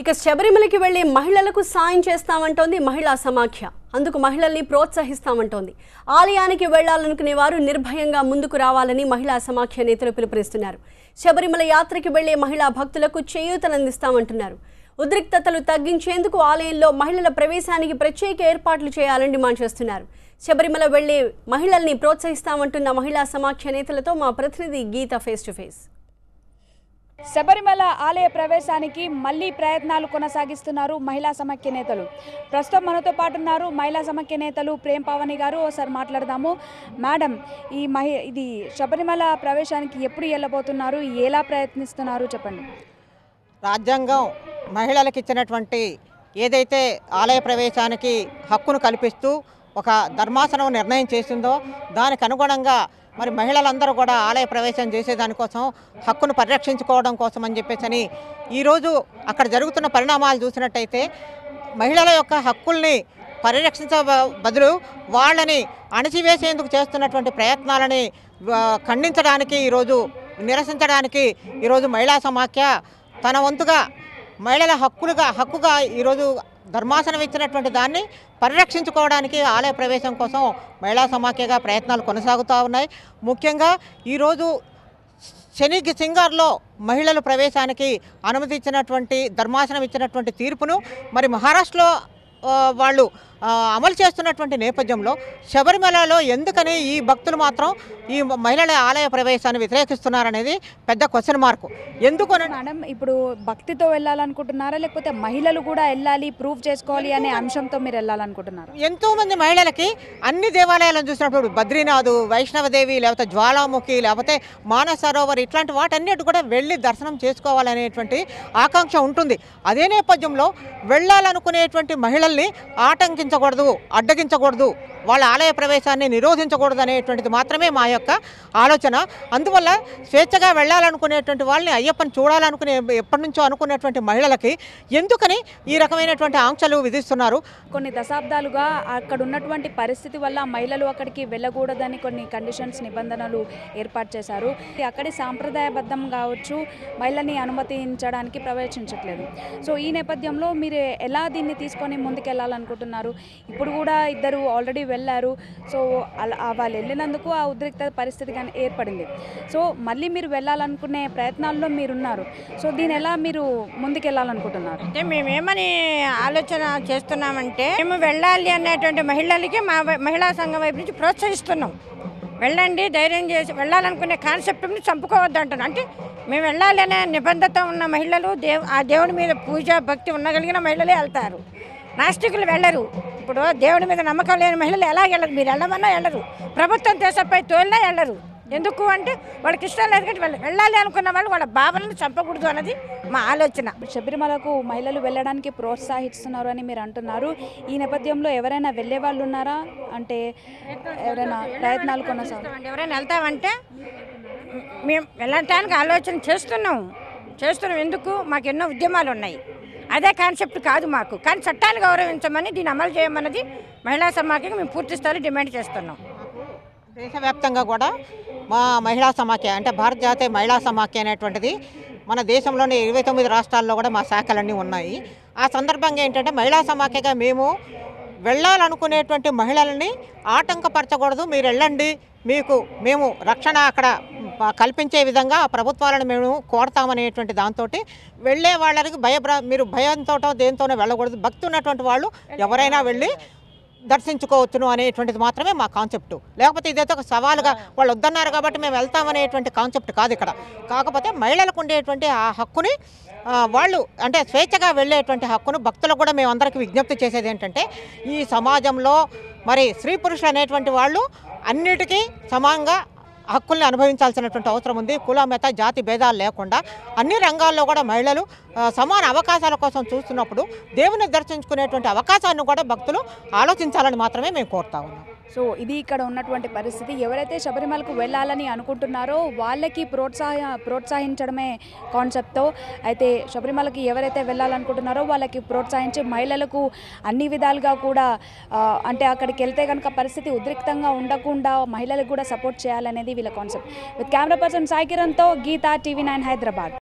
ఇక శబరిమలకి వెళ్లి మహిళలకు సాయం చేస్తామంటోంది మహిళా సమాఖ్య. అందుకు మహిళల్ని ప్రోత్సహిస్తామంటోంది. ఆలయానికి వెళ్లాలనుకునే వారు నిర్భయంగా ముందుకు రావాలని మహిళా సమాఖ్య నేతలు పిలుపునిస్తున్నారు. శబరిమల యాత్రకి వెళ్లే మహిళా భక్తులకు చేయూతనందిస్తామంటున్నారు. ఉద్రిక్తతలు తగ్గించేందుకు ఆలయంలో మహిళల ప్రవేశానికి ప్రత్యేక ఏర్పాట్లు చేయాలని డిమాండ్ చేస్తున్నారు. శబరిమల వెళ్లే మహిళల్ని ప్రోత్సహిస్తామంటున్న మహిళా సమాఖ్య నేతలతో మా ప్రతినిధి గీత ఫేస్ టు ఫేస్. శబరిమల ఆలయ ప్రవేశానికి మళ్లీ ప్రయత్నాలు కొనసాగిస్తున్నారు మహిళా సమాఖ్య నేతలు. ప్రస్తుతం మనతో పాటు ఉన్నారు మహిళా సమాఖ్య నేతలు ప్రేమ్ పావని గారు. ఒకసారి మాట్లాడదాము. మేడం, ఇది శబరిమల ప్రవేశానికి ఎప్పుడు వెళ్ళబోతున్నారు, ఎలా ప్రయత్నిస్తున్నారు చెప్పండి. రాజ్యాంగం మహిళలకు ఇచ్చినటువంటి ఏదైతే ఆలయ ప్రవేశానికి హక్కును కల్పిస్తూ ఒక ధర్మాసనం నిర్ణయం చేసిందో దానికి అనుగుణంగా మరి మహిళలందరూ కూడా ఆలయ ప్రవేశం చేసేదానికోసం హక్కును పరిరక్షించుకోవడం కోసం అని చెప్పేసి ఈరోజు అక్కడ జరుగుతున్న పరిణామాలు చూసినట్టయితే మహిళల యొక్క హక్కుల్ని పరిరక్షించ బదులు వాళ్ళని అణచివేసేందుకు చేస్తున్నటువంటి ప్రయత్నాలని ఖండించడానికి నిరసించడానికి ఈరోజు మహిళా సమాఖ్య తన వంతుగా మహిళల హక్కుగా ఈరోజు ధర్మాసనం ఇచ్చినటువంటి దాన్ని పరిరక్షించుకోవడానికి ఆలయ ప్రవేశం కోసం మహిళా సమాఖ్యగా ప్రయత్నాలు కొనసాగుతూ ఉన్నాయి. ముఖ్యంగా ఈరోజు శని సింగార్లో మహిళల ప్రవేశానికి అనుమతి ఇచ్చినటువంటి ధర్మాసనం ఇచ్చినటువంటి తీర్పును మరి మహారాష్ట్రలో వాళ్ళు అమలు చేస్తున్నటువంటి నేపథ్యంలో శబరిమలలో ఎందుకని ఈ భక్తులు మాత్రం ఈ మహిళల ఆలయ ప్రవేశాన్ని వ్యతిరేకిస్తున్నారనేది పెద్ద క్వశ్చన్ మార్క్. ఎందుకని మేడం, ఇప్పుడు భక్తితో వెళ్ళాలనుకుంటున్నారా లేకపోతే మహిళలు కూడా వెళ్ళాలి, ప్రూవ్ చేసుకోవాలి అనే అంశంతో మీరు వెళ్ళాలనుకుంటున్నారా? ఎంతోమంది మహిళలకి అన్ని దేవాలయాలను చూసినప్పుడు బద్రీనాథ్, వైష్ణవదేవి, లేకపోతే జ్వాలాముఖి, లేకపోతే మానస సరోవర్ ఇట్లాంటి వాటన్నిటి కూడా వెళ్ళి దర్శనం చేసుకోవాలనేటువంటి ఆకాంక్ష ఉంటుంది. అదే నేపథ్యంలో వెళ్ళాలనుకునేటువంటి మహిళల్ని అడ్డగించకూడదు, వాళ్ళ ఆలయ ప్రవేశాన్ని నిరోధించకూడదు అనేటువంటిది మాత్రమే మా యొక్క ఆలోచన. అందువల్ల స్వేచ్ఛగా వెళ్ళాలనుకునేటువంటి వాళ్ళని అయ్యప్పని చూడాలనుకునే ఎప్పటి నుంచో అనుకునేటువంటి మహిళలకి ఎందుకని ఈ రకమైనటువంటి ఆంక్షలు విధిస్తున్నారు? కొన్ని దశాబ్దాలుగా అక్కడ ఉన్నటువంటి పరిస్థితి వల్ల మహిళలు అక్కడికి వెళ్ళకూడదని కొన్ని కండిషన్స్, నిబంధనలు ఏర్పాటు చేశారు. అక్కడి సాంప్రదాయబద్ధం కావచ్చు, మహిళని అనుమతించడానికి ప్రవేశించట్లేదు. సో ఈ నేపథ్యంలో మీరు ఎలా దీన్ని తీసుకొని ముందుకెళ్ళాలనుకుంటున్నారు? ఇప్పుడు కూడా ఇద్దరు ఆల్రెడీ వెళ్ళారు. సో వాళ్ళు వెళ్ళినందుకు ఆ ఉద్రిక్త పరిస్థితి కానీ ఏర్పడింది. సో మళ్ళీ మీరు వెళ్ళాలనుకునే ప్రయత్నాల్లో మీరున్నారు. సో దీని ఎలా మీరు ముందుకెళ్ళాలనుకుంటున్నారు? అంటే మేమేమని ఆలోచన చేస్తున్నామంటే, మేము వెళ్ళాలి అనేటువంటి మహిళలకి మా మహిళా సంఘం వైపు నుంచి ప్రోత్సహిస్తున్నాం. వెళ్ళండి, ధైర్యం చేసి వెళ్ళాలనుకునే కాన్సెప్ట్ని చంపుకోవద్దు అంటున్నాం. అంటే మేము వెళ్ళాలి అనే నిబద్ధత ఉన్న మహిళలు, ఆ దేవుడి మీద పూజ భక్తి ఉండగలిగిన మహిళలే వెళ్తారు. నాస్తికులు వెళ్ళరు. ఇప్పుడు దేవుడి మీద నమ్మకం లేని మహిళలు ఎలా వెళ్ళరు? మీరు వెళ్ళమన్నా వెళ్ళరు. ప్రభుత్వం దేశంపై తోలినా వెళ్ళరు. ఎందుకు అంటే వాళ్ళకి ఇష్టం లేదు కాబట్టి వెళ్ళాలి అనుకున్న వాళ్ళు వాళ్ళ భావనను చంపకూడదు అన్నది మా ఆలోచన. శబరిమలకు మహిళలు వెళ్ళడానికి ప్రోత్సహిస్తున్నారు అని మీరు అంటున్నారు. ఈ నేపథ్యంలో ఎవరైనా వెళ్ళే వాళ్ళు ఉన్నారా? అంటే ఎవరైనా ప్రయత్నాలు ఎవరైనా వెళ్తామంటే మేము వెళ్ళటానికి ఆలోచన చేస్తున్నాం. ఎందుకు? మాకు ఎన్నో ఉద్యమాలు ఉన్నాయి. అదే కాన్సెప్ట్ కాదు మాకు. కానీ చట్టాన్ని గౌరవించమని, దీన్ని అమలు చేయమన్నది మహిళా సమాఖ్యకి మేము పూర్తి స్థాయిలో డిమాండ్ చేస్తున్నాం. దేశవ్యాప్తంగా కూడా మా మహిళా సమాఖ్య అంటే భారత జాతీయ మహిళా సమాఖ్య అనేటువంటిది మన దేశంలోని 29 రాష్ట్రాల్లో కూడా మా శాఖలన్నీ ఉన్నాయి. ఆ సందర్భంగా ఏంటంటే మహిళా సమాఖ్యగా మేము వెళ్ళాలనుకునేటువంటి మహిళలని ఆటంకపరచకూడదు, మీరు వెళ్ళండి, మేము రక్షణ అక్కడ కల్పించే విధంగా ప్రభుత్వాలను మేము కోరతామనేటువంటి దాంతో వెళ్ళే వాళ్ళకి మీరు భయంతోటో దేనితోనో వెళ్ళకూడదు, భక్తి ఉన్నటువంటి వాళ్ళు ఎవరైనా వెళ్ళి దర్శించుకోవచ్చును అనేటువంటిది మాత్రమే మా కాన్సెప్టు. లేకపోతే ఇదైతే ఒక సవాలుగా వాళ్ళు వద్దన్నారు కాబట్టి మేము వెళ్తామనేటువంటి కాన్సెప్ట్ కాదు ఇక్కడ. కాకపోతే మహిళలకు ఉండేటువంటి ఆ హక్కుని వాళ్ళు అంటే స్వేచ్ఛగా వెళ్ళేటువంటి హక్కును భక్తులకు కూడా మేము అందరికీ విజ్ఞప్తి చేసేది ఏంటంటే, ఈ సమాజంలో మరి స్త్రీ పురుషులు అనేటువంటి వాళ్ళు అన్నిటికీ సమానంగా హక్కుల్ని అనుభవించాల్సినటువంటి అవసరం ఉంది. కుల, మత, జాతి భేదాలు లేకుండా అన్ని రంగాల్లో కూడా మహిళలు సమాన అవకాశాల కోసం చూస్తున్నప్పుడు దేవుని దర్శించుకునేటువంటి అవకాశాన్ని కూడా భక్తులు ఆలోచించాలని మాత్రమే మేము కోరుతా ఉన్నాం. సో ఇది ఇక్కడ ఉన్నటువంటి పరిస్థితి. ఎవరైతే శబరిమలకు వెళ్ళాలని అనుకుంటున్నారో వాళ్ళకి ప్రోత్సహించడమే కాన్సెప్ట్తో అయితే శబరిమలకి ఎవరైతే వెళ్ళాలనుకుంటున్నారో వాళ్ళకి ప్రోత్సహించి మహిళలకు అన్ని విధాలుగా కూడా అంటే అక్కడికి వెళ్తే కనుక పరిస్థితి ఉద్రిక్తంగా ఉండకుండా మహిళలకు కూడా సపోర్ట్ చేయాలనేది వీళ్ళ concept. With camera person Sai కిరణ్తో గీతా, TV9 హైదరాబాద్.